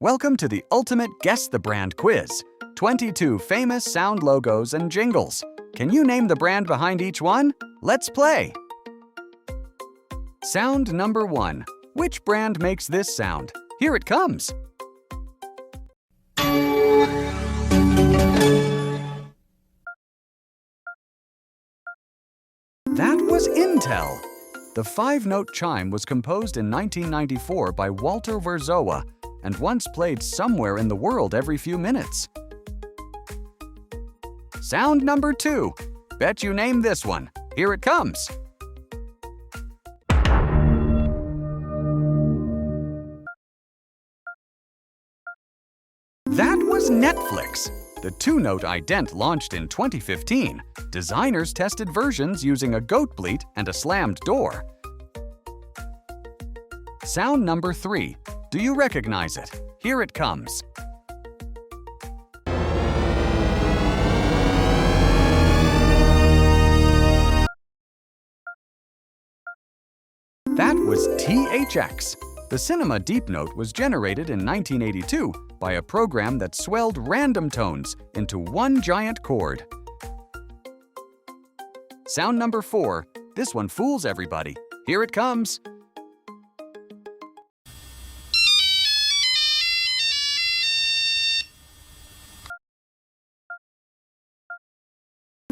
Welcome to the ultimate Guess the Brand quiz. 22 famous sound logos and jingles. Can you name the brand behind each one? Let's play! Sound number 1. Which brand makes this sound? Here it comes! That was Intel! The 5-note chime was composed in 1994 by Walter Werzowa and once played somewhere in the world every few minutes. Sound number 2. Bet you named this one. Here it comes. That was Netflix. The 2-note ident launched in 2015. Designers tested versions using a goat bleat and a slammed door. Sound number 3. Do you recognize it? Here it comes. That was THX. The cinema deep note was generated in 1982 by a program that swelled random tones into one giant chord. Sound number 4. This one fools everybody. Here it comes.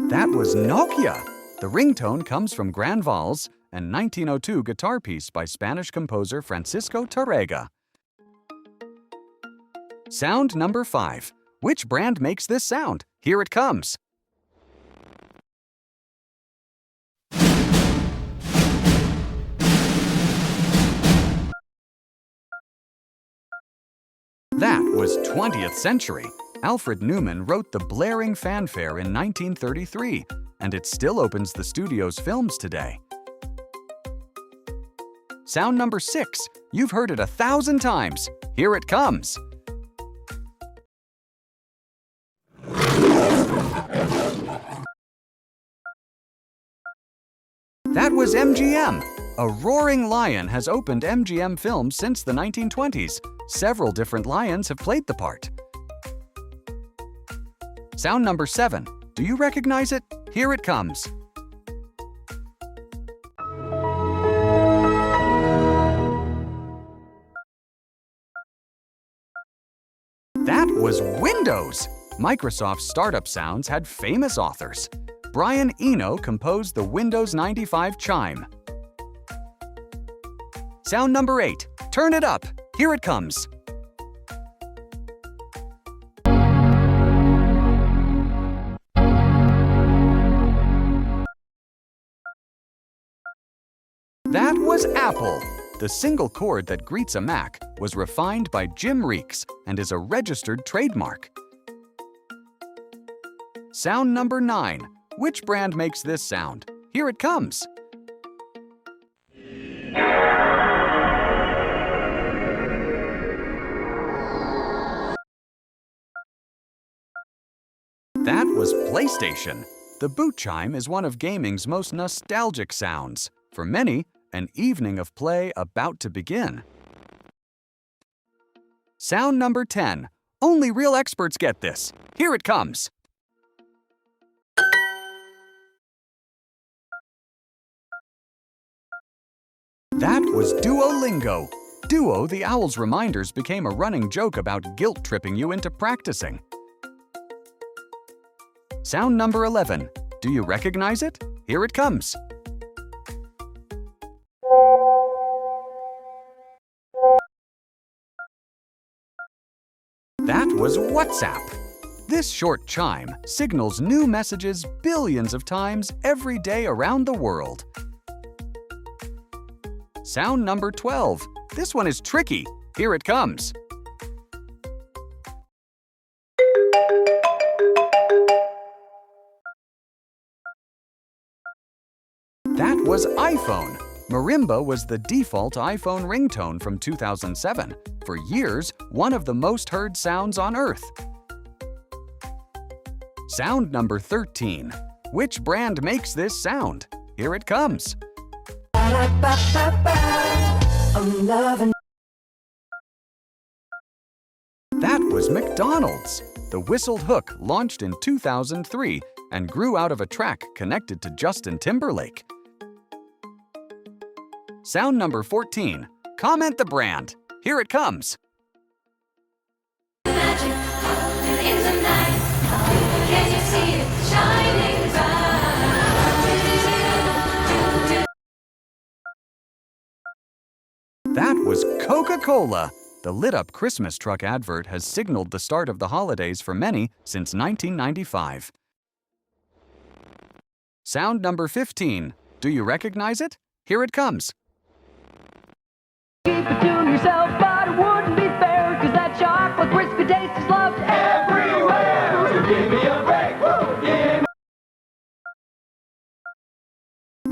That was Nokia. The ringtone comes from Gran Vals, a 1902 guitar piece by Spanish composer Francisco Tárrega. Sound number 5. Which brand makes this sound? Here it comes. That was 20th Century. Alfred Newman wrote the blaring fanfare in 1933, and it still opens the studio's films today. Sound number 6. You've heard it 1,000 times. Here it comes. That was MGM. A roaring lion has opened MGM Films since the 1920s. Several different lions have played the part. Sound number 7. Do you recognize it? Here it comes. That was Windows! Microsoft's startup sounds had famous authors. Brian Eno composed the Windows 95 chime. Sound number 8. Turn it up. Here it comes. That was Apple. The single chord that greets a Mac was refined by Jim Reeks and is a registered trademark. Sound number 9. Which brand makes this sound? Here it comes. That was PlayStation. The boot chime is one of gaming's most nostalgic sounds. For many, an evening of play about to begin. Sound number 10. Only real experts get this. Here it comes. That was Duolingo. Duo the Owl's reminders became a running joke about guilt-tripping you into practicing. Sound number 11. Do you recognize it? Here it comes. That was WhatsApp. This short chime signals new messages billions of times every day around the world. Sound number 12. This one is tricky. Here it comes. That was iPhone. Marimba was the default iPhone ringtone from 2007. For years, one of the most heard sounds on Earth. Sound number 13. Which brand makes this sound? Here it comes. I'm loving That was McDonald's. The whistled hook launched in 2003 and grew out of a track connected to Justin Timberlake. Sound number 14. Comment the brand. Here it comes. Magic in the night. Can you see it shining bright? That was Coca-Cola. The lit-up Christmas truck advert has signaled the start of the holidays for many since 1995. Sound number 15. Do you recognize it? Here it comes. Keep it to yourself, but it wouldn't be fair, 'cause that chocolate crispy taste is loved everywhere. So give me a break. Woo, give me.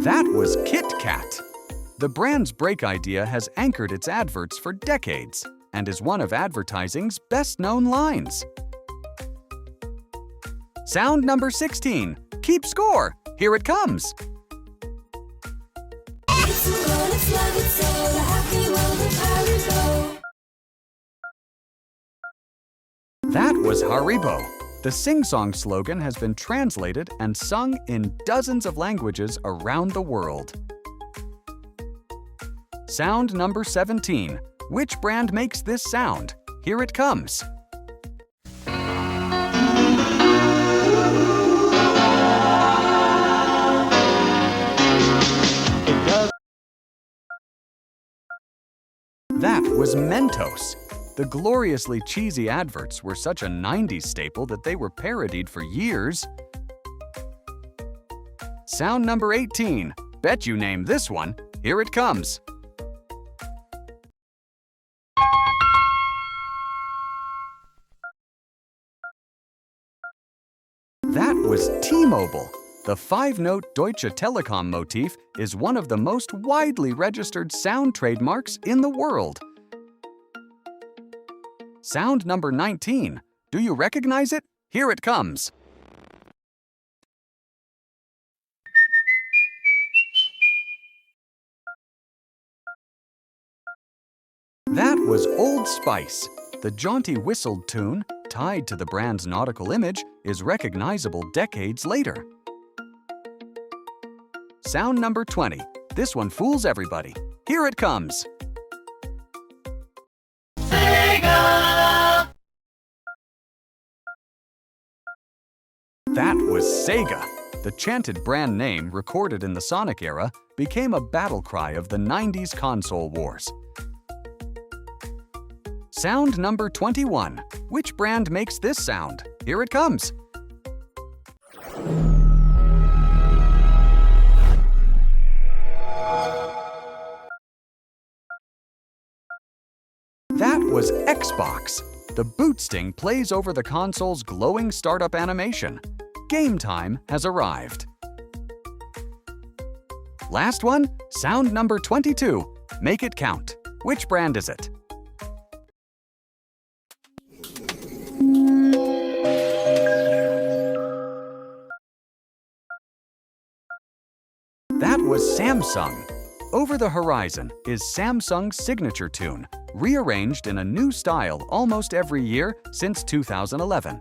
That was Kit Kat. The brand's break idea has anchored its adverts for decades and is one of advertising's best-known lines. Sound number 16. Keep score. Here it comes. It's a world of love, it's all a happy world of Haribo. That was Haribo. The sing-song slogan has been translated and sung in dozens of languages around the world. Sound number 17. Which brand makes this sound? Here it comes. That was Mentos. The gloriously cheesy adverts were such a 90s staple that they were parodied for years. Sound number 18. Bet you named this one. Here it comes. That was T-Mobile. The five-note Deutsche Telekom motif is one of the most widely registered sound trademarks in the world. Sound number 19. Do you recognize it? Here it comes. That was Old Spice. The jaunty whistled tune, tied to the brand's nautical image, is recognizable decades later. Sound number 20. This one fools everybody. Here it comes. Sega! That was Sega. The chanted brand name, recorded in the Sonic era, became a battle cry of the 90s console wars. Sound number 21. Which brand makes this sound? Here it comes. That was Xbox. The boot sting plays over the console's glowing startup animation. Game time has arrived. Last one, sound number 22. Make it count. Which brand is it? That was Samsung. Over the Horizon is Samsung's signature tune, rearranged in a new style almost every year since 2011.